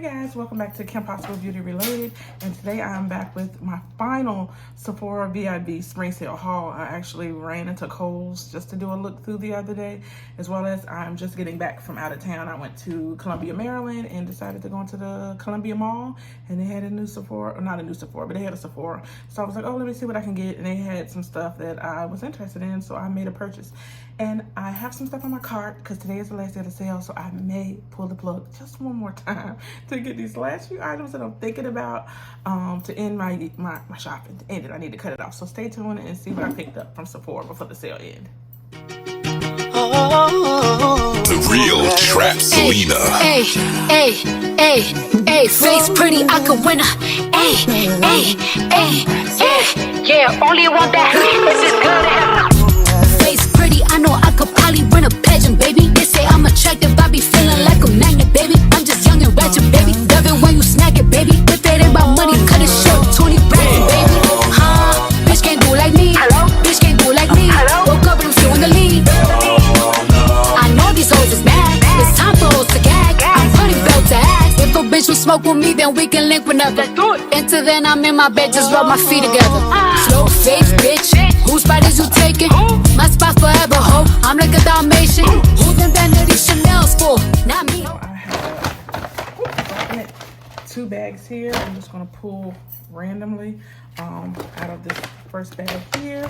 guys, welcome back to Kim Possible Beauty Reloaded, and today I'm back with my final Sephora VIB spring sale haul. I actually ran into Kohl's just to do a look through the other day, as well as I'm just getting back from out of town. I went to Columbia, Maryland, and decided to go into the Columbia Mall, and they had a new Sephora, or not a new Sephora, but they had a Sephora. So I was like, oh, let me see what I can get, and they had some stuff that I was interested in, so I made a purchase. And I have some stuff on my cart because today is the last day of the sale, so I may pull the plug just one more time to get these last few items that I'm thinking about to end my shopping. To end it, I need to cut it off. So stay tuned and see what I picked up from Sephora before the sale ends. The real Trap Selena. Hey, hey, hey, hey, face pretty, I could win her. Hey, hey, hey, hey, yeah, only want that. This is good. Face pretty, I know I could probably win a pageant, baby. They say I'm attractive, I be feeling like a magnet, baby. I'm just young and ratchet, baby. Love it when you snack it, baby. If it ain't about money, cut it short, 20 brackets, baby. Huh? Bitch can't do like me. Hello? Bitch can't do like me. Hello? Woke up and I'm still in the lead. I know these hoes is mad. It's time for hoes to gag. I'm running belt to ass. If a bitch will smoke with me, then we can link whenever. Until then, I'm in my bed, just rub my feet together. Slow face, bitch. Whose spot is you taking? My spot forever, ho. I'm like a Dalmatian. Who them vanity Chanel's for? Not me. I have two bags here. I'm just gonna pull randomly out of this first bag here.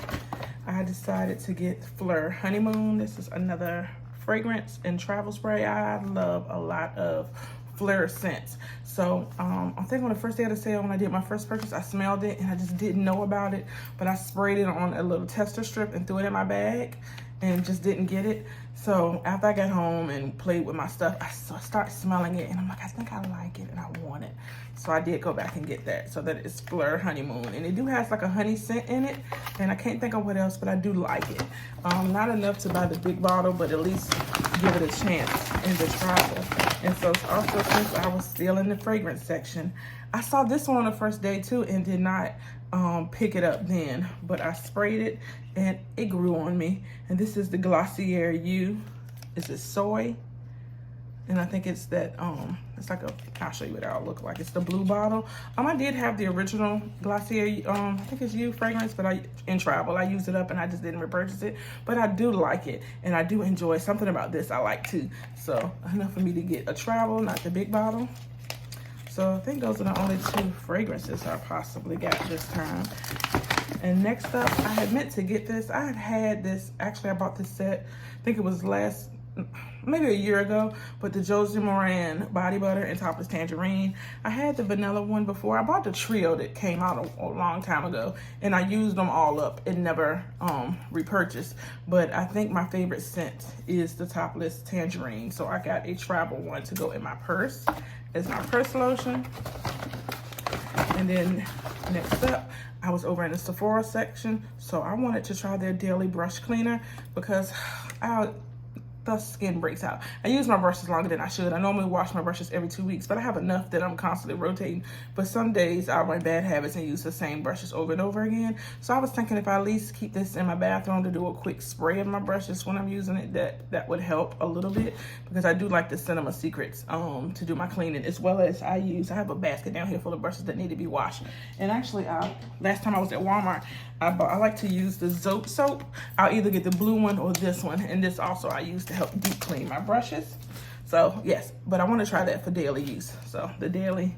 I decided to get Fleur Honeymoon. This is another fragrance and travel spray. I love a lot of Fleur scents. So I think on the first day of the sale, when I did my first purchase, I smelled it and I just didn't know about it, but I sprayed it on a little tester strip and threw it in my bag and just didn't get it. So after I got home and played with my stuff, I started smelling it and I'm like, I think I like it and I want it. So I did go back and get that. So that is Fleur Honeymoon, and it do has like a honey scent in it, and I can't think of what else, but I do like it. Not enough to buy the big bottle, but at least give it a chance in the travel. And so also, since I was still in the fragrance section, I saw this one on the first day too and did not pick it up then, but I sprayed it and it grew on me. And this is the Glossier U. Is it soy? And I think it's that, it's like I'll show you what it'll look like. It's the blue bottle. I did have the original Glossier, I think it's U fragrance, but in travel, I used it up and I just didn't repurchase it. But I do like it, and I do enjoy something about this I like too. So enough for me to get a travel, not the big bottle. So I think those are the only two fragrances I possibly got this time. And next up, I had meant to get this. I had this, actually I bought this set, I think it was maybe a year ago, but the Josie Moran body butter and topless tangerine. I had the vanilla one before. I bought the trio that came out a long time ago, and I used them all up and never repurchased. But I think my favorite scent is the topless tangerine. So I got a travel one to go in my purse as my purse lotion. And then next up, I was over in the Sephora section, so I wanted to try their daily brush cleaner because the skin breaks out. I use my brushes longer than I should. I normally wash my brushes every 2 weeks, but I have enough that I'm constantly rotating. But some days I'll run bad habits and use the same brushes over and over again. So I was thinking if I at least keep this in my bathroom to do a quick spray of my brushes when I'm using it, that would help a little bit, because I do like the Cinema Secrets to do my cleaning, as well as I have a basket down here full of brushes that need to be washed. And actually, last time I was at Walmart, I like to use the Zope soap. I'll either get the blue one or this one, and this also I use to help deep clean my brushes. So yes, but I want to try that for daily use. So the daily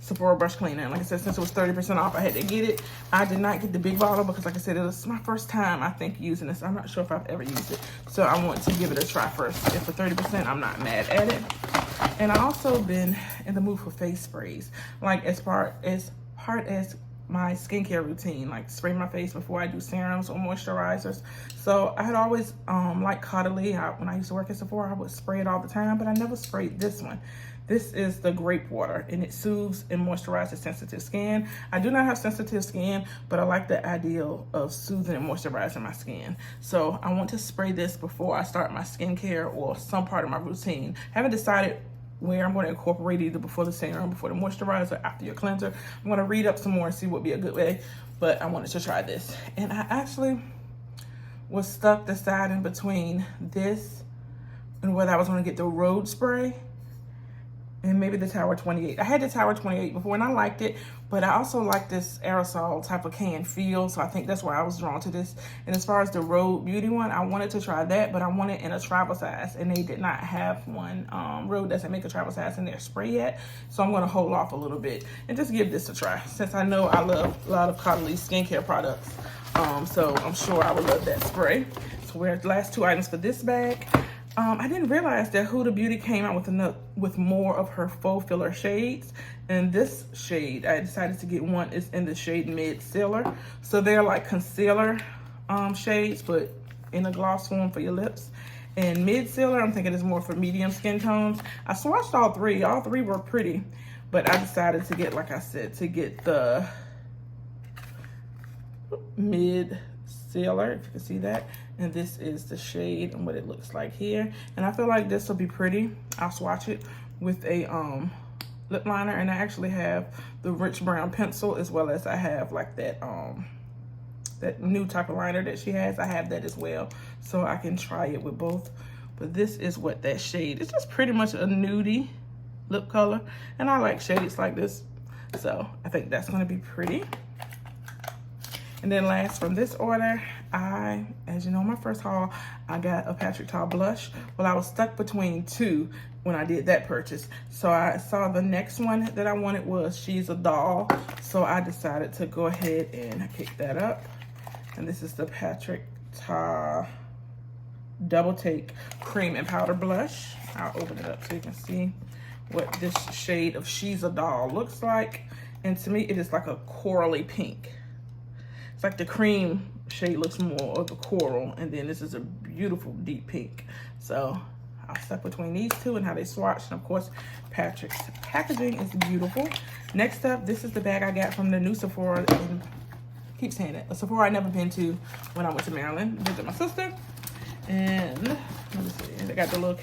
Sephora brush cleaner. And like I said, since it was 30% off, I had to get it. I did not get the big bottle because, like I said, it was my first time, I think, using this. I'm not sure if I've ever used it. So I want to give it a try first. If for 30%, I'm not mad at it. And I also been in the mood for face sprays, like as part as my skincare routine, like spray my face before I do serums or moisturizers. So I had always liked Caudalie. When I used to work at Sephora, I would spray it all the time, but I never sprayed this one. This is the grape water, and it soothes and moisturizes sensitive skin. I do not have sensitive skin, but I like the ideal of soothing and moisturizing my skin. So I want to spray this before I start my skincare or some part of my routine. Haven't decided where I'm going to incorporate either before the serum, before the moisturizer, after your cleanser. I'm going to read up some more and see what would be a good way, but I wanted to try this. And I actually was stuck deciding between this and whether I was going to get the road spray and maybe the Tower 28. I had the Tower 28 before and I liked it, but I also like this aerosol type of can feel, so I think that's why I was drawn to this. And as far as the Rhode Beauty one, I wanted to try that, but I want it in a travel size, and they did not have one. Rhode doesn't make a travel size in their spray yet, so I'm gonna hold off a little bit and just give this a try, since I know I love a lot of Caudalie skincare products. So I'm sure I would love that spray. So we're at the last two items for this bag. I didn't realize that Huda Beauty came out with more of her faux filler shades. And this shade, I decided to get one, is in the shade Mid Sealer. So they're like concealer shades, but in a gloss form for your lips. And Mid Sealer, I'm thinking is more for medium skin tones. I swatched all three. All three were pretty. But I decided to get, like I said, to get the Mid Sealer, if you can see that. And this is the shade and what it looks like here. And I feel like this will be pretty. I'll swatch it with a lip liner, and I actually have the rich brown pencil, as well as I have like that that new type of liner that she has. I have that as well, so I can try it with both. But this is what that shade, it's just pretty much a nudie lip color, and I like shades like this, so I think that's going to be pretty. And then last from this order, as you know, my first haul, I got a Patrick Ta blush. Well, I was stuck between two when I did that purchase. So I saw the next one that I wanted was She's a Doll. So I decided to go ahead and pick that up. And this is the Patrick Ta Double Take Cream and Powder Blush. I'll open it up so you can see what this shade of She's a Doll looks like. And to me, it is like a corally pink. It's like the cream shade looks more of a coral, and then this is a beautiful deep pink. So I was stuck between these two and how they swatched. And of course, Patrick's packaging is beautiful. Next up, this is the bag I got from the new Sephora. And I keep saying it, a Sephora I'd never been to when I went to Maryland to visit my sister. And let me see, they got the little,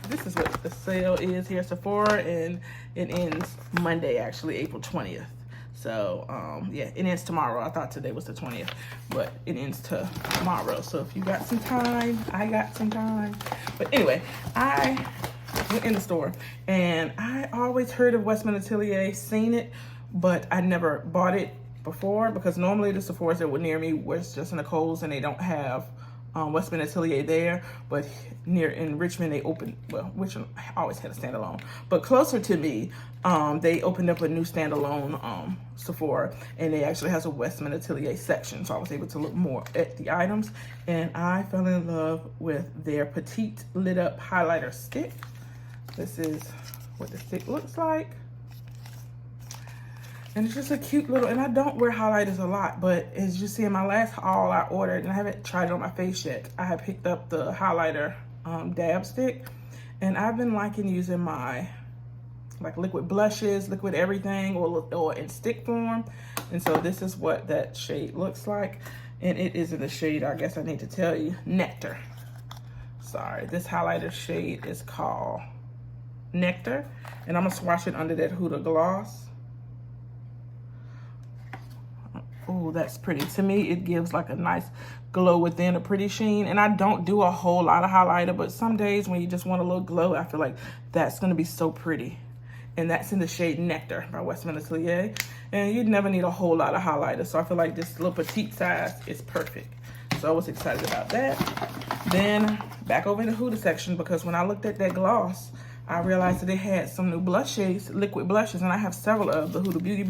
this is what the sale is here at Sephora, and it ends Monday, actually, April 20th. So, yeah, it ends tomorrow. I thought today was the 20th, but it ends tomorrow. So if you got some time, I got some time. But anyway, I went in the store, and I always heard of Westman Atelier, seen it, but I never bought it before, because normally the Sephora's that were near me was just in the Kohl's, and they don't have Westman Atelier there, but near in Richmond they opened, well, Richmond always had a standalone, but closer to me, they opened up a new standalone Sephora, and they actually has a Westman Atelier section, so I was able to look more at the items, and I fell in love with their Petite Lit Up Highlighter Stick. This is what the stick looks like. And it's just a cute little, and I don't wear highlighters a lot, but as you see in my last haul I ordered, and I haven't tried it on my face yet, I have picked up the highlighter dab stick, and I've been liking using my like liquid blushes, liquid everything, or in stick form. And so this is what that shade looks like, and it is in the shade, I guess I need to tell you, Nectar. Sorry, this highlighter shade is called Nectar, and I'm gonna swatch it under that Huda gloss. Oh, that's pretty. To me, it gives like a nice glow within, a pretty sheen. And I don't do a whole lot of highlighter, but some days when you just want a little glow, I feel like that's going to be so pretty. And that's in the shade Nectar by Westman Atelier. And you'd never need a whole lot of highlighter, so I feel like this little petite size is perfect. So I was excited about that. Then back over in the Huda section, because when I looked at that gloss, I realized that they had some new blush shades, liquid blushes, and I have several of the Huda Beauty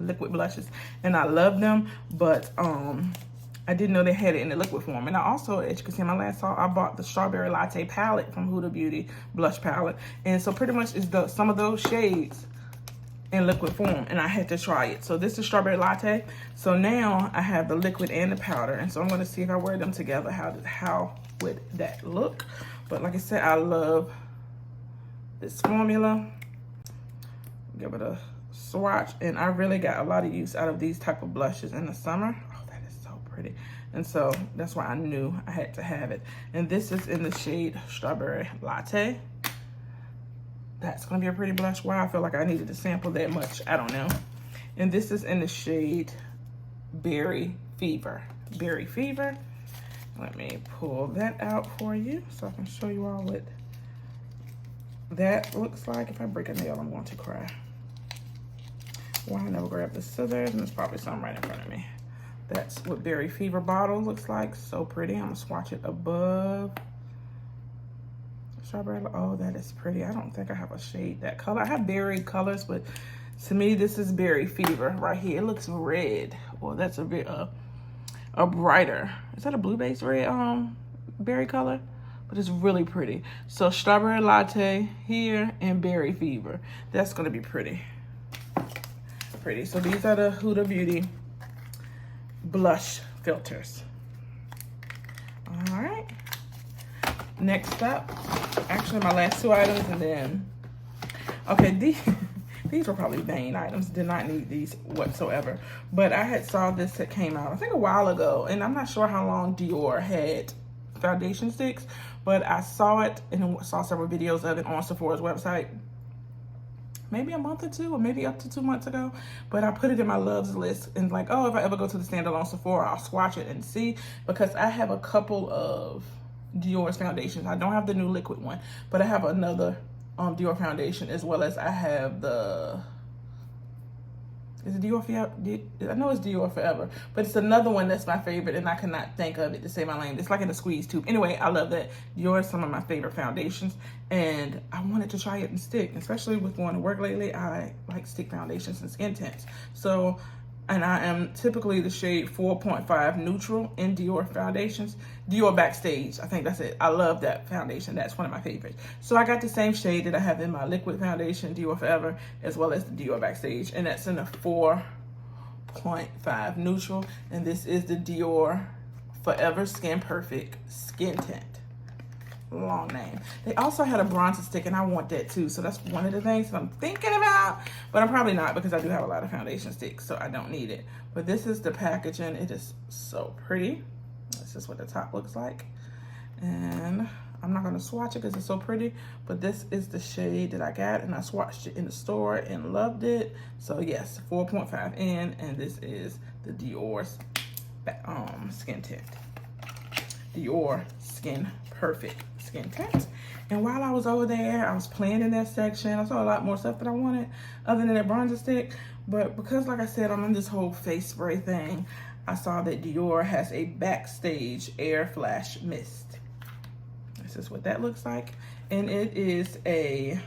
liquid blushes, and I love them, but I didn't know they had it in the liquid form. And I also, as you can see in my last haul, I bought the Strawberry Latte palette from Huda Beauty blush palette, and so pretty much is some of those shades in liquid form, and I had to try it. So this is Strawberry Latte. So now I have the liquid and the powder, and so I'm going to see if I wear them together, how would that look. But like I said, I love this formula. Give it a swatch, and I really got a lot of use out of these type of blushes in the summer. Oh, that is so pretty. And so that's why I knew I had to have it. And this is in the shade Strawberry Latte. That's gonna be a pretty blush. Why I feel like I needed to sample that much, I don't know. And this is in the shade Berry Fever. Berry Fever. Let me pull that out for you so I can show you all what that looks like. If I break a nail, I'm going to cry. Why I never grabbed the scissors, and there's probably some right in front of me. That's what Berry Fever bottle looks like. So pretty. I'm gonna swatch it above. Strawberry. Oh, that is pretty. I don't think I have a shade that color. I have berry colors, but to me, this is Berry Fever right here. It looks red. Well, that's a bit a brighter. Is that a blue base red berry color? But it's really pretty. So Strawberry Latte here and Berry Fever. That's gonna be pretty. Pretty. So these are the Huda Beauty blush filters. All right. Next up, actually my last 2 items, and then, okay, these were probably vain items. Did not need these whatsoever. But I had saw this that came out, I think a while ago, and I'm not sure how long Dior had foundation sticks, but I saw it and saw several videos of it on Sephora's website. Maybe a month or 2, or maybe up to 2 months ago. But I put it in my loves list and like, oh, if I ever go to the standalone Sephora, I'll swatch it and see, because I have a couple of Dior's foundations. I don't have the new liquid one, but I have another Dior foundation, as well as I have the, is it Dior Forever? I know it's Dior Forever, but it's another one that's my favorite, and I cannot think of it to say my name. It's like in a squeeze tube. Anyway, I love that. Dior is some of my favorite foundations, and I wanted to try it in stick, especially with going to work lately. I like stick foundations and skin tints. So, and I am typically the shade 4.5 neutral in Dior foundations. Dior Backstage, I think that's it. I love that foundation. That's one of my favorites. So I got the same shade that I have in my liquid foundation, Dior Forever, as well as the Dior Backstage. And that's in a 4.5 neutral. And this is the Dior Forever Skin Perfect Skin Tint. Long name. They also had a bronzer stick, and I want that too. So that's one of the things that I'm thinking about, but I'm probably not, because I do have a lot of foundation sticks, so I don't need it. But this is the packaging. It is so pretty. This is what the top looks like. And I'm not going to swatch it because it's so pretty, but this is the shade that I got, and I swatched it in the store and loved it. So yes, 4.5 in, and this is the Dior's skin tint. Dior Skin Perfect Skin Tint. And while I was over there, I was playing in that section. I saw a lot more stuff that I wanted other than that bronzer stick. But because, like I said, I'm in this whole face spray thing, I saw that Dior has a Backstage Air Flash Mist. This is what that looks like. And it is a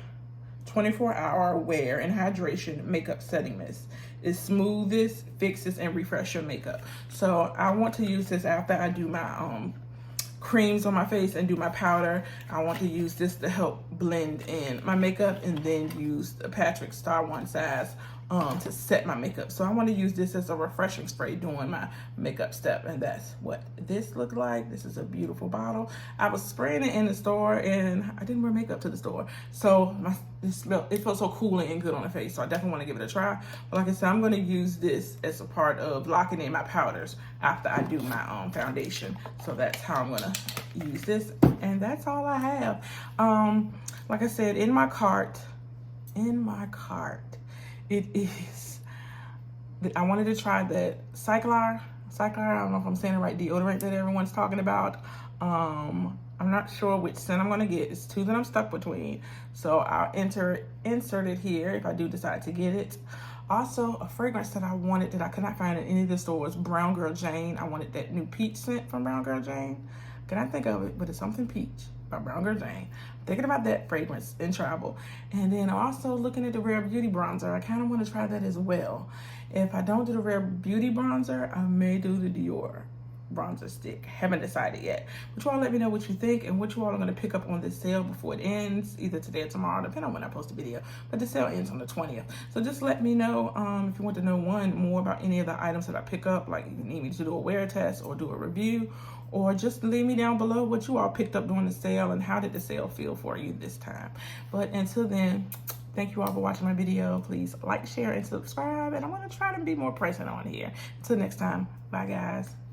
24-hour wear and hydration makeup setting mist. It smooths, fixes, and refreshes your makeup. So I want to use this after I do my creams on my face and do my powder. I want to use this to help blend in my makeup, and then use the Patrick Star One Size to set my makeup. So I want to use this as a refreshing spray during my makeup step, and that's what this looked like. This is a beautiful bottle. I was spraying it in the store, and I didn't wear makeup to the store, so it felt so cooling and good on the face. So I definitely want to give it a try. But like I said, I'm going to use this as a part of locking in my powders after I do my foundation. So that's how I'm going to use this, and that's all I have. Like I said, in my cart, it is, I wanted to try that Cyclar, I don't know if I'm saying it right, deodorant that everyone's talking about. I'm not sure which scent I'm gonna get. It's 2 that I'm stuck between. So I'll insert it here if I do decide to get it. Also, a fragrance that I wanted that I could not find in any of the stores, Brown Girl Jane. I wanted that new peach scent from Brown Girl Jane. Can I think of it? But it's something peach by Brown Girl Jane. I'm thinking about that fragrance in travel. And then I'm also looking at the Rare Beauty bronzer. I kind of want to try that as well. If I don't do the Rare Beauty bronzer, I may do the Dior bronzer stick. Haven't decided yet. But you all let me know what you think, and what you all are going to pick up on this sale before it ends, either today or tomorrow, depending on when I post the video. But the sale ends on the 20th. So just let me know if you want to know more about any of the items that I pick up, like you need me to do a wear test or do a review, or just leave me down below what you all picked up during the sale and how did the sale feel for you this time. But until then, thank you all for watching my video. Please like, share, and subscribe. And I'm going to try to be more present on here. Until next time, bye guys.